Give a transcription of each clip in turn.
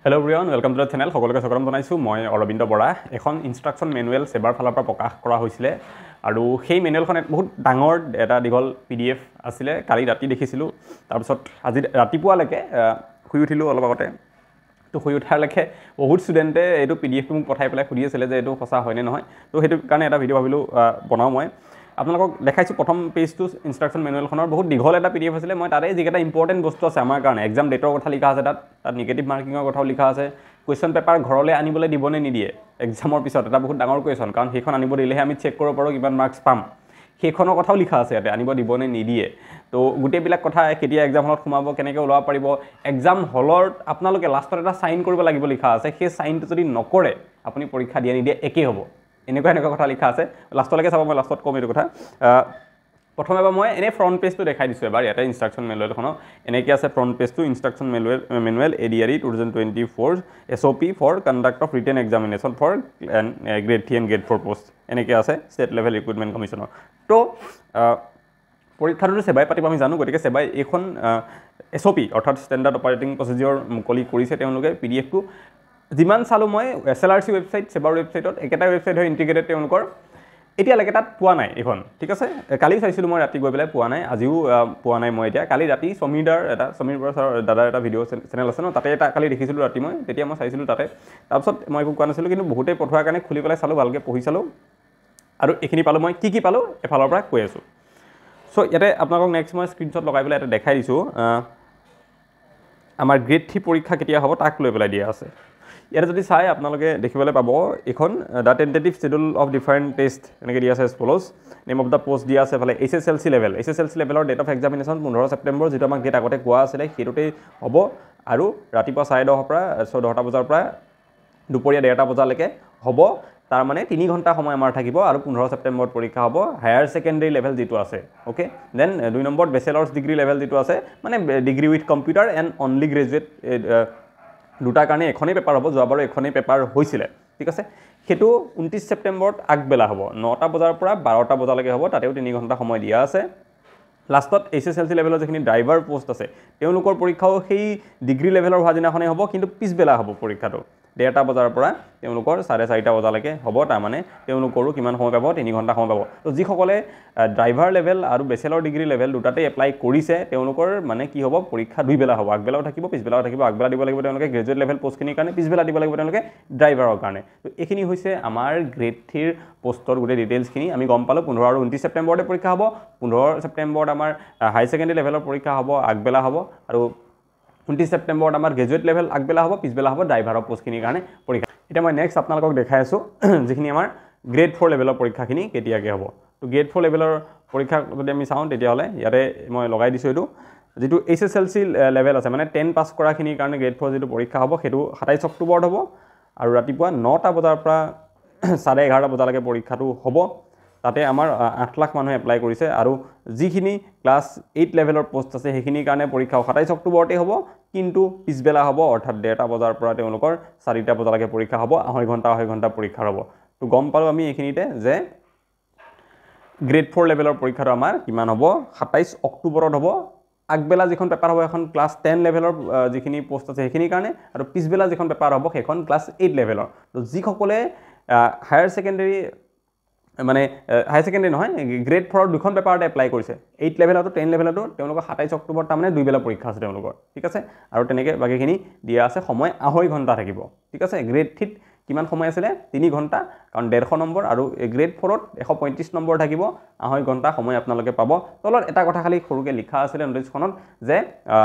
Hello everyone, welcome to the channel. সকলোকে স্বাগতম জনাইছো মই অৰবিন্দ বৰা। এখন ইনষ্ট্ৰাকচন মেনুৱেল সেবাৰ ফালৰ পৰা প্ৰকাশ কৰা হৈছিল আৰু সেই মেনুৱেলখন বহুত ডাঙৰ এটা দীঘল PDF আছিল। কালি ৰাতি দেখিছিলো। তাৰ পিছত আজি ৰাতিপুৱালৈকে শুই উঠিলো অলপ আগতে। তো শুই উঠাৰ লৈকে বহুত ষ্টুডেণ্টে এইটো PDF টো মোক পঠাই পেলাই সুধি আছিল যে এইটো সঁচা হয় নে নহয়। তো সেইটো কাৰণে এটা ভিডিঅ' ভাবিলো বনাও মই। আপোনালোকক দেখাইছো প্ৰথম পেজটো ইনষ্ট্ৰাকচন মেনুৱেলখনৰ বহুত দীঘল এটা PDF আছিল। মই তাৰে যিকেইটা ইম্পৰ্টেণ্ট বস্তু আছে আমাৰ কাৰণে এক্সাম ডেটৰ কথা লিখা আছে তাত নিগেটিভ মাৰ্কিঙৰ কথাও লিখা আছে। কুৱেশ্যন পেপাৰ ঘৰলৈ আনিবলৈ দিবনে নিদিয়ে এক্সামৰ পিছত এটা বহুত ডাঙৰ কুৱেশ্যন, কাৰণ সেইখন আনিব দিলেহে আমি চেক কৰিব পাৰোঁ কিমান মাৰ্কছ পাম। সেইখনৰ কথাও লিখা আছে ইয়াতে, আনিব দিবনে নিদিয়ে। তো গোটেইবিলাক কথা কেতিয়া এক্সাম হলত সোমাব, কেনেকৈ ওলাব পাৰিব, এক্সাম হলত আপোনালোকে লাষ্টত এটা চাইন কৰিব লাগিব লিখা আছে। সেই চাইনটো যদি নকৰে আপুনি পৰীক্ষা দিয়ে নিদিয়ে একেই হ'ব। এনেকুৱা কথা লিখা আছে। লাষ্টলৈকে চাব, মই লাষ্টত ক'ম এইটো কথা। প্ৰথমে এবাৰ মই এনেই ফ্ৰণ্ট পেজটো দেখাই দিছোঁ এবাৰ। ইয়াতে ইনষ্ট্ৰাকচন মেনুৱেলখনৰ এনেকৈ আছে ফ্ৰণ্ট পেজটো, instruction manual ADRE 2024 SOP for conduct of written examination for grade 3 and grade 4 post এনেকৈ আছে ষ্টেট লেভেল ৰিক্ৰুটমেণ্ট কমিশ্যনৰ। তো পৰীক্ষাটোতো সেবাই পাতিব আমি জানো, গতিকে সেবাই এইখন SOP অৰ্থাৎ ষ্টেণ্ডাৰ্ড অপাৰেটিং প্ৰচিডিঅ'ৰ মুকলি কৰিছে তেওঁলোকে। PDF টো যিমান চালোঁ মই SLRC ৱেবছাইট, সেবাৰ ৱেবছাইটত একেটা ৱেবছাইট হয় ইণ্টিগ্ৰেটেড তেওঁলোকৰ। এতিয়ালৈকে তাত পোৱা নাই এইখন, ঠিক আছে। কালি চাইছিলোঁ মই ৰাতি গৈ পেলাই, পোৱা নাই। আজিও পোৱা নাই মই এতিয়া। কালি ৰাতি সমীৰ বৰা ছাৰ দাদাৰ এটা ভিডিঅ' চেনেল আছে ন, তাতে এটা কালি দেখিছিলোঁ ৰাতি মই, তেতিয়া মই চাইছিলোঁ তাতে। তাৰপিছত মই একো কোৱা নাছিলোঁ, কিন্তু বহুতেই পঠোৱাৰ কাৰণে খুলি পেলাই চালোঁ, ভালকৈ পঢ়ি চালোঁ আৰু এইখিনি পালোঁ। মই কি পালোঁ এফালৰ পৰা কৈ আছোঁ। চ' ইয়াতে আপোনালোকক নেক্সট মই স্ক্ৰীনশ্বট লগাই পেলাই এটা দেখাই দিছোঁ। আমাৰ গ্ৰেড 3 পৰীক্ষা কেতিয়া হ'ব তাক লৈ পেলাই দিয়া আছে। ইয়াতে যদি চাই আপোনালোকে দেখিবলৈ পাব এইখন the tentative schedule of different test এনেকৈ দিয়া আছে as follows. Name of the post দিয়া আছে এফালে SSLC লেভেলৰ ডেট অফ এক্সামিনেশ্যন 15 ছেপ্টেম্বৰ, যিটো আমাক ডেট আগতে কোৱা আছিলে সেইটোতেই হ'ব। আৰু ৰাতিপুৱা 10:30 পৰা 10টা বজাৰ পৰা দুপৰীয়া 1:30 বজালৈকে হ'ব। তাৰমানে 3 ঘণ্টা সময় আমাৰ থাকিব আৰু 15 ছেপ্টেম্বৰত পৰীক্ষা হ'ব। হায়াৰ ছেকেণ্ডেৰী লেভেল যিটো আছে, অ'কে। দেন 2 নম্বৰত বেচেলাৰ্ছ ডিগ্ৰী লেভেল যিটো আছে, মানে degree with computer and only graduate, দুটাৰ কাৰণে এখনেই পেপাৰ হ'ব। যোৱাবাৰো এখনেই পেপাৰ হৈছিলে, ঠিক আছে। সেইটো 29 ছেপ্টেম্বৰত আগবেলা হ'ব, 9টা বজাৰ পৰা 12টা বজালৈকে হ'ব। তাতেও 3 ঘণ্টা সময় দিয়া আছে। লাষ্টত SSLC লেভেলৰ যিখিনি ড্ৰাইভাৰ পোষ্ট আছে তেওঁলোকৰ পৰীক্ষাও সেই ডিগ্ৰী লেভেলৰ হোৱা দিনাখনেই হ'ব, কিন্তু পিছবেলা হ'ব পৰীক্ষাটো। 1:30 বজাৰ পৰা তেওঁলোকৰ 4:30 বজালৈকে হ'ব। তাৰমানে তেওঁলোকৰো কিমান সময় পাব, 3 ঘণ্টা সময় পাব। তো যিসকলে ড্ৰাইভাৰ লেভেল আৰু বেচেলৰ ডিগ্ৰী লেভেল দুটাতে এপ্লাই কৰিছে তেওঁলোকৰ মানে কি হ'ব, পৰীক্ষা দুইবেলা হ'ব। আগবেলাও থাকিব, পিছবেলাও থাকিব। আগবেলা দিব লাগিব তেওঁলোকে গ্ৰেজুৱেট লেভেল পোষ্টখিনিৰ কাৰণে, পিছবেলা দিব লাগিব তেওঁলোকে ড্ৰাইভাৰৰ কাৰণে। তো এইখিনি হৈছে আমাৰ গ্ৰেড 3 পোষ্টৰ গোটেই ডিটেইলছখিনি আমি গম পালোঁ। 15 আৰু 29 ছেপ্টেম্বৰতে পৰীক্ষা হ'ব। 15 ছেপ্টেম্বৰত আমাৰ হাই ছেকেণ্ডেৰী লেভেলৰ পৰীক্ষা হ'ব, আগবেলা হ'ব। আৰু 29 ছেপ্টেম্বৰত আমাৰ গ্ৰেজুৱেট লেভেল আগবেলা হ'ব, পিছবেলা হ'ব ড্ৰাইভাৰৰ পোষ্টখিনিৰ কাৰণে পৰীক্ষা। এতিয়া মই নেক্সট আপোনালোকক দেখাই আছোঁ যিখিনি আমাৰ গ্ৰেড 4 লেভেলৰ পৰীক্ষাখিনি কেতিয়াকৈ হ'ব। তো গ্ৰেড 4 লেভেলৰ পৰীক্ষা যদি আমি চাওঁ তেতিয়াহ'লে ইয়াতে মই লগাই দিছোঁ এইটো যিটো SSLC লেভেল আছে, মানে 10 পাছ কৰাখিনিৰ কাৰণে গ্ৰেড 4 যিটো পৰীক্ষা হ'ব সেইটো 27 অক্টোবৰত হ'ব। আৰু ৰাতিপুৱা 9টা বজাৰ পৰা 11:30 বজালৈকে পৰীক্ষাটো হ'ব। তাতে আমাৰ 8 লাখ মানুহে এপ্লাই কৰিছে। আৰু যিখিনি ক্লাছ 8 লেভেলৰ পোষ্ট আছে সেইখিনিৰ কাৰণে পৰীক্ষা 27 অক্টোবৰতে হ'ব, কিন্তু পিছবেলা হ'ব, অৰ্থাৎ 1:30 বজাৰ পৰা তেওঁলোকৰ 4টা বজালৈকে পৰীক্ষা হ'ব। আঢ়ৈ ঘণ্টা পৰীক্ষা হ'ব। তো গম পালোঁ আমি এইখিনিতে যে গ্ৰেড 4 লেভেলৰ পৰীক্ষাটো আমাৰ কিমান হ'ব, 27 অক্টোবৰত হ'ব। আগবেলা যিখন পেপাৰ হ'ব এখন ক্লাছ 10 লেভেলৰ যিখিনি পোষ্ট আছে সেইখিনিৰ কাৰণে, আৰু পিছবেলা যিখন পেপাৰ হ'ব সেইখন ক্লাছ 8 লেভেলৰ। তো যিসকলে হায়াৰ ছেকেণ্ডেৰী মানে হায়াৰ ছেকেণ্ডেৰী নহয়, গ্ৰেড 4ৰ দুখন পেপাৰতে এপ্লাই কৰিছে, 8 লেভেলতো 10 লেভেলতো তেওঁলোকৰ 27 অক্টোবৰত তাৰমানে দুইবেলা পৰীক্ষা আছে তেওঁলোকৰ, ঠিক আছে। আৰু তেনেকৈ বাকীখিনি দিয়া আছে। সময় আঢ়ৈ ঘণ্টা থাকিব, ঠিক আছে। গ্ৰেড 3ত কিমান সময় আছিলে, 3 ঘণ্টা, কাৰণ 150 নম্বৰ। আৰু গ্ৰেড 4ত 135 নম্বৰ থাকিব, আঢ়ৈ ঘণ্টা সময় আপোনালোকে পাব। তলত এটা কথা খালি সৰুকৈ লিখা আছিলে নোটিছখনত যে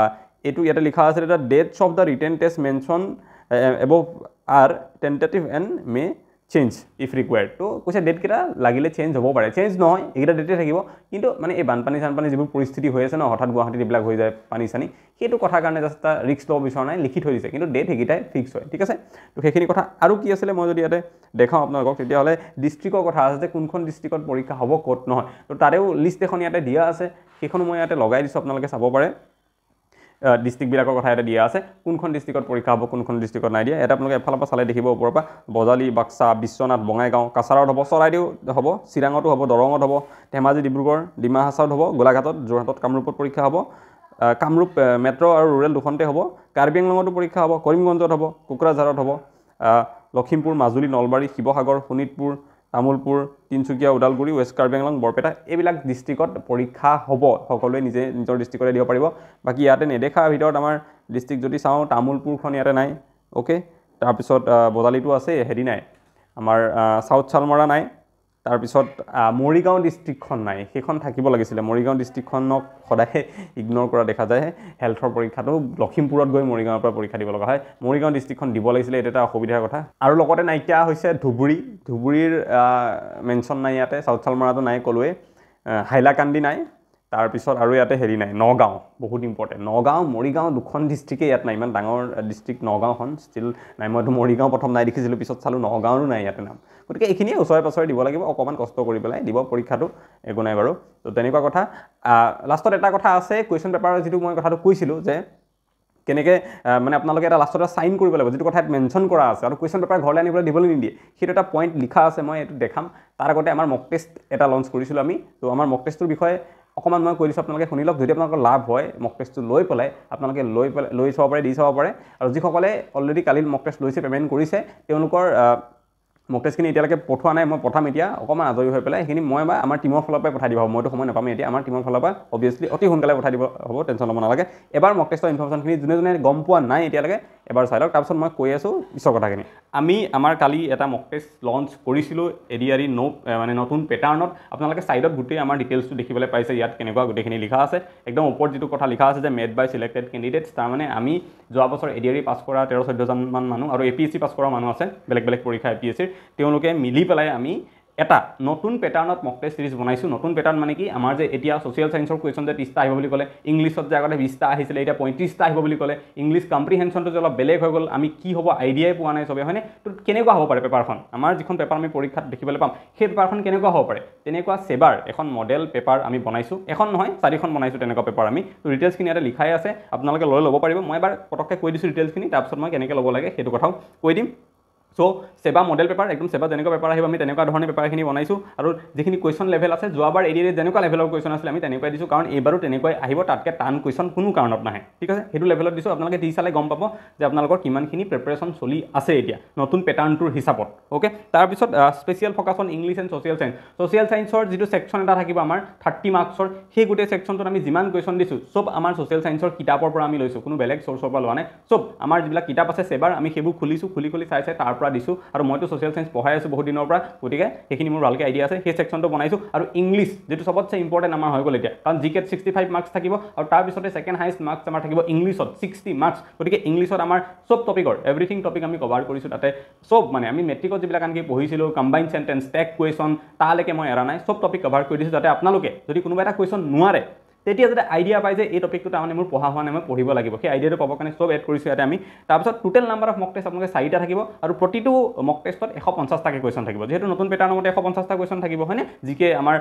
এইটো ইয়াতে লিখা আছিলে the dates of the written test mention above are tentative and may change if required. তো কৈছে ডেটকেইটা লাগিলে চেঞ্জ হ'ব পাৰে, চেঞ্জ নহয়, এইকেইটা ডেটে থাকিব। কিন্তু মানে এই বানপানী যিবোৰ পৰিস্থিতি হৈ আছে ন, হঠাৎ গুৱাহাটীত এইবিলাক হৈ যায় পানী চানী, সেইটো কথাৰ কাৰণে জাষ্ট এটা ৰিস্ক ল'ব বিচৰা নাই, লিখি থৈ দিছে। কিন্তু ডেট সেইকেইটাই ফিক্স হয়, ঠিক আছে। তো সেইখিনি কথা। আৰু কি আছিলে মই যদি ইয়াতে দেখাওঁ আপোনালোকক তেতিয়াহ'লে ডিষ্ট্ৰিক্টৰ কথা আছে যে কোনখন ডিষ্ট্ৰিক্টত পৰীক্ষা হ'ব, ক'ত নহয়। তো তাৰেও লিষ্ট এখন ইয়াতে দিয়া আছে, সেইখনো মই ইয়াতে লগাই দিছোঁ, আপোনালোকে চাব পাৰে। ডিষ্ট্ৰিক্টবিলাকৰ কথা ইয়াতে দিয়া আছে, কোনখন ডিষ্ট্ৰিক্টত পৰীক্ষা হ'ব, কোনখন ডিষ্ট্ৰিক্টত নাই দিয়া। ইয়াতে আপোনালোকে এফালৰ পৰা চালে দেখিব ওপৰৰ পৰা বজালী, বাক্সা, বিশ্বনাথ, বঙাইগাঁও, কাছাৰত হ'ব, চৰাইদেউ হ'ব, চিৰাঙতো হ'ব, দৰঙত হ'ব, ধেমাজি, ডিব্ৰুগড়, ডিমা হাছাওত হ'ব, গোলাঘাটত, যোৰহাটত, কামৰূপত পৰীক্ষা হ'ব, কামৰূপ মেট্ৰ' আৰু ৰুৰেল দুখনতে হ'ব কাৰ্বি আংলঙতো পৰীক্ষা হ'ব কৰিমগঞ্জত হ'ব কোকৰাঝাৰত হ'ব লখিমপুৰ মাজুলী নলবাৰী শিৱসাগৰ শোণিতপুৰ তামুলপুৰ তিনচুকীয়া ওদালগুৰি ৱেষ্ট কাৰ্বি আংলং বৰপেটা এইবিলাক ডিষ্ট্ৰিক্টত পৰীক্ষা হ'ব সকলোৱে নিজে নিজৰ ডিষ্ট্ৰিক্টতে দিব পাৰিব বাকী ইয়াতে নেদেখা ভিতৰত আমাৰ ডিষ্ট্ৰিক্ট যদি চাওঁ তামুলপুৰখন ইয়াতে নাই অ'কে তাৰপিছত বজালীটো আছে হেৰি নাই আমাৰ চাউথ চালমৰা নাই তাৰপিছত মৰিগাঁও ডিষ্ট্ৰিক্টখন নাই সেইখন থাকিব লাগিছিলে মৰিগাঁও ডিষ্ট্ৰিক্টখনক সদায় ইগন'ৰ কৰা দেখা যায় হেল্থৰ পৰীক্ষাটো লখিমপুৰত গৈ মৰিগাঁৱৰ পৰা পৰীক্ষা দিব লগা হয় মৰিগাঁও ডিষ্ট্ৰিক্টখন দিব লাগিছিলে এইটো এটা অসুবিধাৰ কথা আৰু লগতে নাইকিয়া হৈছে ধুবুৰীৰ মেনশ্যন নাই ইয়াতে চাউথ চালমৰাটো নাই ক'লোৱে হাইলাকান্দি নাই তাৰপিছত আৰু ইয়াতে হেৰি নাই নগাঁও বহুত ইম্পৰ্টেণ্ট নগাঁও মৰিগাঁও দুখন ডিষ্ট্ৰিক্টেই ইয়াত নাই ইমান ডাঙৰ ডিষ্ট্ৰিক্ট নগাঁওখন ষ্টিল নাই মইতো মৰিগাঁও প্ৰথম নাই দেখিছিলোঁ পিছত চালোঁ নগাঁৱৰো নাই ইয়াতে নাম গতিকে এইখিনিয়ে ওচৰে পাছৰে দিব লাগিব অকণমান কষ্ট কৰি পেলাই দিব পৰীক্ষাটো একো নাই বাৰু তো তেনেকুৱা কথা লাষ্টত এটা কথা আছে কুৱেশ্যন পেপাৰৰ যিটো মই কথাটো কৈছিলোঁ যে কেনেকৈ মানে আপোনালোকে এটা লাষ্টত চাইন কৰিব লাগিব যিটো কথা মেনশ্যন কৰা আছে আৰু কুৱেশ্যন পেপাৰ ঘৰলৈ আনিবলৈ দিবলৈ নিদিয়ে সেইটো এটা পইণ্ট লিখা আছে মই এইটো দেখাম তাৰ আগতে আমাৰ মক টেষ্ট এটা লঞ্চ কৰিছিলোঁ আমি তো আমাৰ মক টেষ্টটোৰ বিষয়ে অকণমান মই কৈ দিছোঁ আপোনালোকে শুনি লওক যদি আপোনালোকৰ লাভ হয় মক টেষ্টটো লৈ পেলাই আপোনালোকে লৈ চাব পাৰে দি চাব পাৰে আৰু যিসকলে অলৰেডি কালি মক টেষ্ট লৈছে পে'মেণ্ট কৰিছে তেওঁলোকৰ মক টেষ্টখিনি এতিয়ালৈকে পঠোৱা নাই মই পঠাম এতিয়া অকণমান আজৰি হৈ পেলাই সেইখিনি মই বা আমাৰ টীমৰ ফালৰ পৰাই পঠাই দিব মইতো সময় নাপাম এতিয়া আমাৰ টীমৰ ফালৰ পৰা অভিয়াছলি অতি সোনকালে পঠাই দিব হ'ব টেনশ্যন ল'ব নালাগে এবাৰ মক টেষ্টৰ ইনফৰমেশ্যনখিনি যোনে গম পোৱা নাই এতিয়ালৈকে এবাৰ চাই লওক তাৰপিছত মই কৈ আছোঁ পিছৰ কথাখিনি আমি আমাৰ কালি এটা মক টেষ্ট লঞ্চ কৰিছিলোঁ এডিআৰই মানে নতুন পেটাৰ্ণত আপোনালোকে ছাইডত গোটেই আমাৰ ডিটেইলছটো দেখিবলৈ পাইছে ইয়াত কেনেকুৱা গোটেইখিনি লিখা আছে একদম ওপৰত যিটো কথা লিখা আছে যে মেড বাই চিলেক্টেড কেণ্ডিডেটছ তাৰমানে আমি যোৱা বছৰ এডিআৰই পাছ কৰা 13-14জনমান মানুহ আৰু APSC পাছ কৰা মানুহ আছে বেলেগ বেলেগ পৰীক্ষা APSCৰ তেওঁলোকে মিলি পেলাই আমি এটা নতুন পেটাৰ্ণত মক টেষ্ট সিৰিজ বনাইছোঁ নতুন পেটাৰ্ণ মানে কি আমাৰ যে এতিয়া ছ'চিয়েল ছায়েন্সৰ কুৱেশ্যন যে 30টা আহিব বুলি ক'লে ইংলিছত যে আগতে 20টা আহিছিলে এতিয়া 35টা আহিব বুলি ক'লে ইংলিছ কম্প্ৰিহেনশ্যনটো যে অলপ বেলেগ হৈ গ'ল আমি কি হ'ব আইডিয়াই পোৱা নাই চবে হয়নে তো কেনেকুৱা হ'ব পাৰে পেপাৰখন আমাৰ যিখন পেপাৰ আমি পৰীক্ষাত দেখিবলৈ পাম সেই পেপাৰখন কেনেকুৱা হ'ব পাৰে তেনেকুৱা সেবাৰ এখন মডেল পেপাৰ আমি বনাইছোঁ এখন নহয় 4খন বনাইছোঁ তেনেকুৱা পেপাৰ আমি তো ডিটেইলছখিনি ইয়াতে লিখাই আছে আপোনালোকে লৈ ল'ব পাৰিব মই এবাৰ পটককৈ কৈ দিছোঁ ডিটেইলছখিনি তাৰপিছত মই কেনেকৈ ল'ব লাগে সেইটো কথাও কৈ দিম সো সেবা মডেল পেপাৰ একদম সেবা যেনেকুৱা পেপাৰ আহিব আমি তেনেকুৱা ধৰণে পেপাৰখিনি বনাইছোঁ আৰু যিখিনি কুৱেশ্যন লেভেল আছে যোৱাবাৰ এডিআৰই যেনেকুৱা লেভেলৰ কুৱেশ্যন আছিলে আমি তেনেকুৱাই দিছোঁ কাৰণ এইবাৰো তেনেকুৱাই আহিব তাতকৈ টান কুৱেশ্যন কোনো কাৰণত নাহে ঠিক আছে সেইটো লেভেলত দিছোঁ আপোনালোকে দি চালে গম পাব যে আপোনালোকৰ কিমানখিনি প্ৰিপাৰেশ্যন চলি আছে এতিয়া নতুন পেটাৰ্ণটোৰ হিচাপত অ'কে তাৰপিছত special focus on English and social ছায়েন্সৰ যিটো ছেকশ্যন এটা থাকিব আমাৰ 30 মাৰ্কছৰ সেই গোটেই ছেকশ্যনটোত আমি যিমান কুৱেশ্যন দিছোঁ চব আমাৰ ছ'চিয়েল ছায়েন্সৰ কিতাপৰ পৰা আমি লৈছোঁ কোনো বেলেগ চ'ৰ্চৰ পৰা লোৱা নাই চব আমাৰ যিবিলাক কিতাপ আছে সেবাৰ আমি সেইবোৰ খুলিছোঁ খুলি চাই তাৰ পৰা দিছোঁ আৰু মইতো ছ'চিয়েল ছায়েন্স পঢ়াই আছোঁ বহুত দিনৰ পৰা গতিকে সেইখিনি মোৰ ভালকৈ আইডিয়া আছে সেই ছেকশ্যনটো বনাইছোঁ আৰু ইংলিছ যিটো চবতছে ইম্পৰ্টেণ্ট আমাৰ হৈ গ'ল এতিয়া কাৰণ জিকেত 65 মাৰ্কছ থাকিব আৰু তাৰপিছতে ছেকেণ্ড হাইষ্ট মাৰ্কছ আমাৰ থাকিব ইংলিছত 60 মাৰ্কছ গতিকে ইংলিছত আমাৰ চব টপিকৰ এভৰিথিং টপিক আমি কভাৰ কৰিছোঁ তাতে চব মানে আমি মেট্ৰিকত যিবিলাক আনকি পঢ়িছিলোঁ কম্বাইন চেণ্টেন্স টেক কুৱেশ্যন তালৈকে মই এৰা নাই চব টপিক কভাৰ কৰি দিছোঁ যাতে আপোনালোকে যদি কোনোবা এটা কুৱেশ্যন নোৱাৰে তেতিয়া যাতে আইডিয়া পাই যে এই টপিকটো তাৰমানে মোৰ পঢ়া হোৱা নাই মই পঢ়িব লাগিব সেই আইডিয়াটো পাবৰ কাৰণে চব এড কৰিছোঁ ইয়াতে আমি তাৰপিছত total number of mock test আপোনালোকে 4টা থাকিব আৰু প্ৰতিটো মক টেষ্টত 150টাকৈ কুৱেশ্যন থাকিব যিহেতু নতুন পেটাৰ্ণৰ মতে 150টা কুৱেশ্যন থাকিব হয়নে জিকে আমাৰ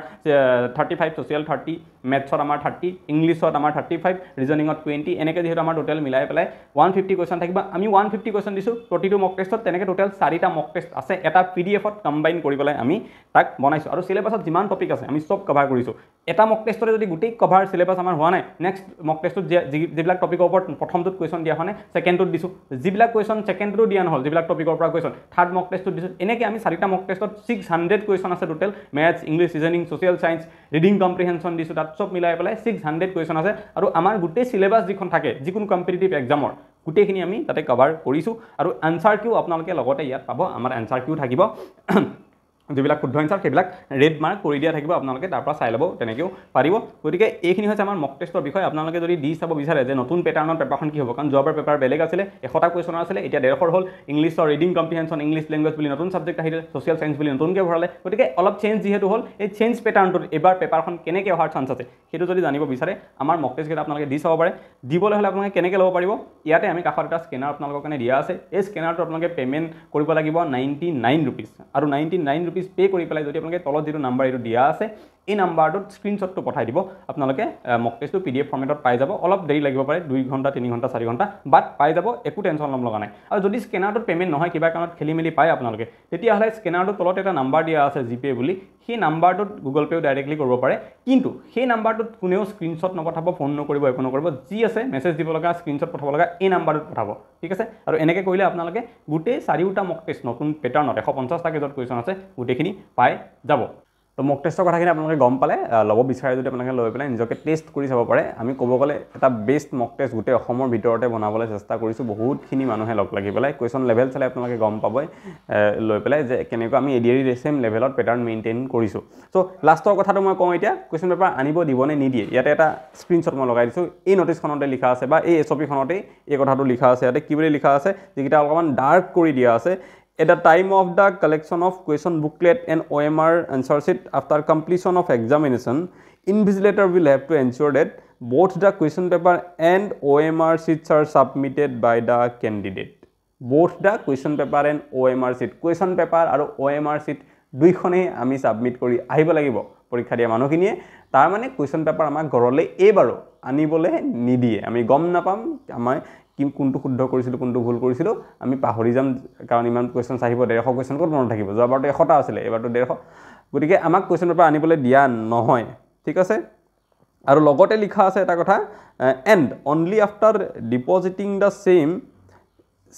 35 ছ'চিয়েল 30 মেথছত আমাৰ 30 ইংলিছত আমাৰ 35 ৰিজনিঙত 20 এনেকৈ যিহেতু আমাৰ টোটেল মিলাই পেলাই 150 কুৱেশ্যন থাকিব আমি 150 কুৱেশ্যন দিছোঁ প্ৰতিটো মক টেষ্টত তেনেকৈ টোটেল 4টা মক টেষ্ট আছে এটা PDFত কম্বাইন কৰি পেলাই আমি তাক বনাইছোঁ আৰু চিলেবাছত যিমান টপিক আছে আমি চব কভাৰ কৰিছোঁ এটা মক টেষ্টতে যদি গোটেই কভাৰ সিলেবাস আমাৰ হোৱা নাই নেক্সট মক টেষ্টত যিবিলাক টপিকৰ ওপৰত প্ৰথমটোত কুৱেশ্যন দিয়া হোৱা নাই ছেকেণ্ডটোত দিছোঁ যিবিলাক কুৱেশ্যন ছেকেণ্ডটো দিয়া নহ'ল যিবিলাক টপিকৰ পৰা কুৱেশ্যন থাৰ্ড মক টেষ্টত দিছোঁ এনেকৈ আমি 4টা মক টেষ্টত 600 কুৱেশ্যন আছে total maths English reasoning social science reading comprehension দিছোঁ তাত চব মিলাই পেলাই 600 কুৱেশ্যন আছে আৰু আমাৰ গোটেই চিলেবাছ যিখন থাকে যিকোনো কম্পিটিটিভ এক্সামৰ গোটেইখিনি আমি তাতে কভাৰ কৰিছোঁ আৰু আনচাৰ কিউ আপোনালোকে লগতে ইয়াত পাব আমাৰ আনচাৰ কিউ থাকিব যিবিলাক শুদ্ধ এনচাৰ সেইবিলাক ৰেড মাৰ্ক কৰি দিয়া থাকিব আপোনালোকে তাৰ পৰা চাই ল'ব তেনেকৈও পাৰিব গতিকে এইখিনি হৈছে আমাৰ মক টেষ্টৰ বিষয় আপোনালোকে যদি দি চাব বিচাৰে যে নতুন পেটাৰ্ণৰ পেপাৰখন কি হ'ব কাৰণ যোৱাবাৰ পেপাৰ বেলেগ আছিলে 100টা কুৱেশ্যন আছিলে এতিয়া 150 হ'ল ইংলিছৰ ৰিডিং কম্প্ৰিহেনশ্যন ইংলিছ লেংগুৱেজ বুলি নতুন ছাবজেক্ট আহিলে ছ'চিয়েল ছায়েন্স বুলি নতুনকৈ ভৰালে গতিকে অলপ চেঞ্জ যিহেতু হ'ল এই চেঞ্জ পেটাৰ্ণটোত এবাৰ পেপাৰখন কেনেকৈ অহাৰ চান্স আছে সেইটো যদি জানিব বিচাৰে আমাৰ মক টেষ্টকেইটা আপোনালোকে দি চাব পাৰে দিবলৈ হ'লে আপোনালোকে কেনেকৈ ল'ব পাৰিব ইয়াতে আমি কাষত এটা স্কেনাৰ আপোনালোকৰ কাৰণে দিয়া আছে এই স্কেনাৰটো আপোনালোকে পে'মেণ্ট কৰিব লাগিব 99 ৰুপিজ আৰু 99 ৰুপিজ পে' কৰি পেলাই যদি আপোনালোকে তলত যিটো নাম্বাৰ এইটো দিয়া আছে এই নাম্বাৰটোত স্ক্ৰীনশ্বটটো পঠাই দিব আপোনালোকে মক টেষ্টটো PDF ফৰ্মেটত পাই যাব অলপ দেৰি লাগিব পাৰে 2 ঘণ্টা 3 ঘণ্টা 4 ঘণ্টা বাট পাই যাব একো টেনশ্যন ল'ব লগা নাই আৰু যদি স্কেনাৰটোত পে'মেণ্ট নহয় কিবা কাৰণত খেলি মেলি পায় আপোনালোকে তেতিয়াহ'লে স্কেনাৰটোৰ তলত এটা নাম্বাৰ দিয়া আছে জিপে' বুলি সেই নাম্বাৰটোত গুগল পে'ও ডাইৰেক্টলি কৰিব পাৰে কিন্তু সেই নাম্বাৰটোত কোনেও স্ক্ৰীনশ্বট নপঠাব ফোন নকৰিব একো নকৰিব যি আছে মেছেজ দিব লগা স্ক্ৰীনশ্বট পঠাব লগা এই নাম্বাৰটোত পঠাব ঠিক আছে আৰু এনেকৈ কৰিলে আপোনালোকে গোটেই 4টা মক টেষ্ট নতুন পেটাৰ্ণত 150টা কেজত কুৱেশ্যন আছে গোটেইখিনি পাই যাব তো মক টেষ্টৰ কথাখিনি আপোনালোকে গম পালে ল'ব বিচাৰে যদি আপোনালোকে লৈ পেলাই নিজকে টেষ্ট কৰি চাব পাৰে আমি ক'ব গ'লে এটা বেষ্ট মক টেষ্ট গোটেই অসমৰ ভিতৰতে বনাবলৈ চেষ্টা কৰিছোঁ বহুতখিনি মানুহে লগ লাগি পেলাই কুৱেশ্যন লেভেল চালে আপোনালোকে গম পাবই লৈ পেলাই যে কেনেকৈ আমি এডিআৰি ছেম লেভেলত পেটাৰ্ণ মেইনটেইন কৰিছোঁ চ' লাষ্টৰ কথাটো মই কওঁ এতিয়া কুৱেশ্যন পেপাৰ আনিব দিবনে নিদিয়ে ইয়াতে এটা স্ক্ৰীনশ্বট মই লগাই দিছোঁ এই নটিছখনতে লিখা আছে বা এই SOP-খনতেই এই কথাটো লিখা আছে ইয়াতে কি বুলি লিখা আছে যিকেইটা অলপমান ডাৰ্ক কৰি দিয়া আছে At the time of the collection of question booklet and OMR answer sheet after completion of examination, invigilator will have to ensure that both the question paper and OMR sheets are submitted by the candidate. Both the question paper and OMR sheet. Question paper and OMR sheet দুইখনেই আমি submit কৰি আহিব লাগিব পৰীক্ষা দিয়া মানুহখিনিয়ে তাৰ মানে question paper আমাক ঘৰলৈ এইবাৰো আনিবলৈ নিদিয়ে আমি গম নাপাম আমাৰ কোনটো শুদ্ধ কৰিছিলোঁ কোনটো ভুল কৰিছিলোঁ আমি পাহৰি যাম কাৰণ ইমান কুৱেশ্যন আহিব 150 কুৱেশ্যন ক'ত মনত থাকিব যোৱাবাৰটো 100টা আছিলে এবাৰটো 150 গতিকে আমাক কুৱেশ্যন পেপাৰ আনিবলৈ দিয়া নহয় ঠিক আছে আৰু লগতে লিখা আছে এটা কথা and only after depositing the same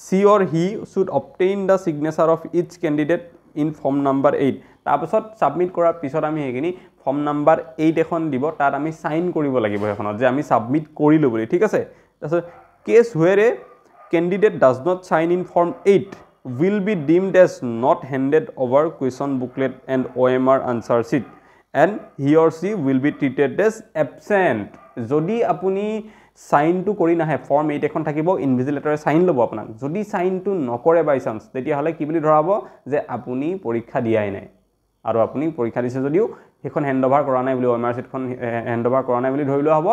she or he should obtain the signature of each candidate in form number 8 তাৰপিছত সাবমিট কৰাৰ পিছত আমি হেখিনি ফৰ্ম নাম্বাৰ 8 এখন দিব তাত আমি সাইন কৰিব লাগিব এখনত যে আমি সাবমিট কৰিলো বুলি ঠিক আছে তাৰপিছত case where a candidate does not sign in form 8 will be deemed as not handed over question booklet and OMR answer sheet and he or she will be treated as absent যদি আপুনি সাইনটো কৰি নাহে form 8 এখন থাকিব ইনভিজিলেটৰে sign ল'ব আপোনাক যদি সাইনটো নকৰে বাই চান্স তেতিয়াহ'লে কি বুলি ধৰা হ'ব যে আপুনি পৰীক্ষা দিয়াই নাই আৰু আপুনি পৰীক্ষা দিছে যদিও সেইখন হেণ্ডঅভাৰ কৰা নাই বুলি OMR sheetখন হেণ্ডঅভাৰ কৰা নাই বুলি ধৰি লোৱা হ'ব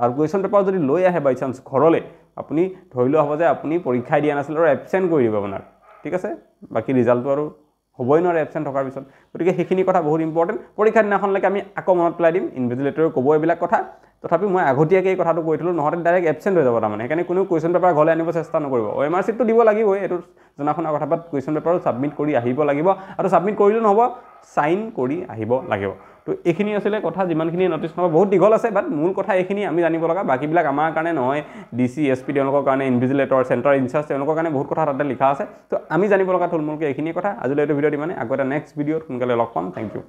আৰু কুৱেশ্যন পেপাৰ যদি লৈ আহে বাই চান্স ঘৰলৈ আপুনি ধৰি লোৱা হ'ব যে আপুনি পৰীক্ষা দিয়া নাছিল আৰু এবসেন্ট কৰি দিব আপোনাক ঠিক আছে বাকি ৰিজাল্টটো আৰু হ'বই নোৱাৰে এবসেন্ট থকাৰ পিছত গতিকে সেইখিনি কথা বহুত ইম্পৰ্টেন্ট পৰীক্ষা দিনাখনলৈকে আমি আকৌ মনত পেলাই দিম ইনভিজিলেটৰে ক'ব এইবিলাক কথা তথাপি মই আগতীয়াকৈ এই কথাটো কৈ থলো নহতে ডাইৰেক্ট এবসেন্ট হৈ যাব তাৰমানে সেইকাৰণে কোনো কুৱেশ্যন পেপাৰ ঘৰলৈ আনিব চেষ্টা নকৰিব OMR sheetটো দিব লাগিবই এইটো জনাখনৰ কথা বাট কুৱেশ্যন পেপাৰো সাবমিট কৰি আহিব লাগিব আৰু সাবমিট কৰিলে নহ'ব সাইন কৰি আহিব লাগিব তো এইখিনি আছিল কথা যিমানখিনি নটিছ নহয় বহুত দীঘল আছে বাট মূল কথা এইখিনি আমি জানিব লগা বাকিবিলাক আমাৰ কাৰণে নহয় DC SP তেওঁলোকৰ কাৰণে ইনভিজিলেটৰ চেণ্টাৰ ইনচাৰ্জ তেওঁলোকৰ কাৰণে বহুত কথা তাতে লিখা আছে তো আমি জানিব লগা থুলমূলকৈ এইখিনি কথা আজিলৈ এইটো ভিডিঅ' দিমানে আকৌ এটা নেক্সট ভিডিঅ'ত সোনকালে লগ পাম থেংক ইউ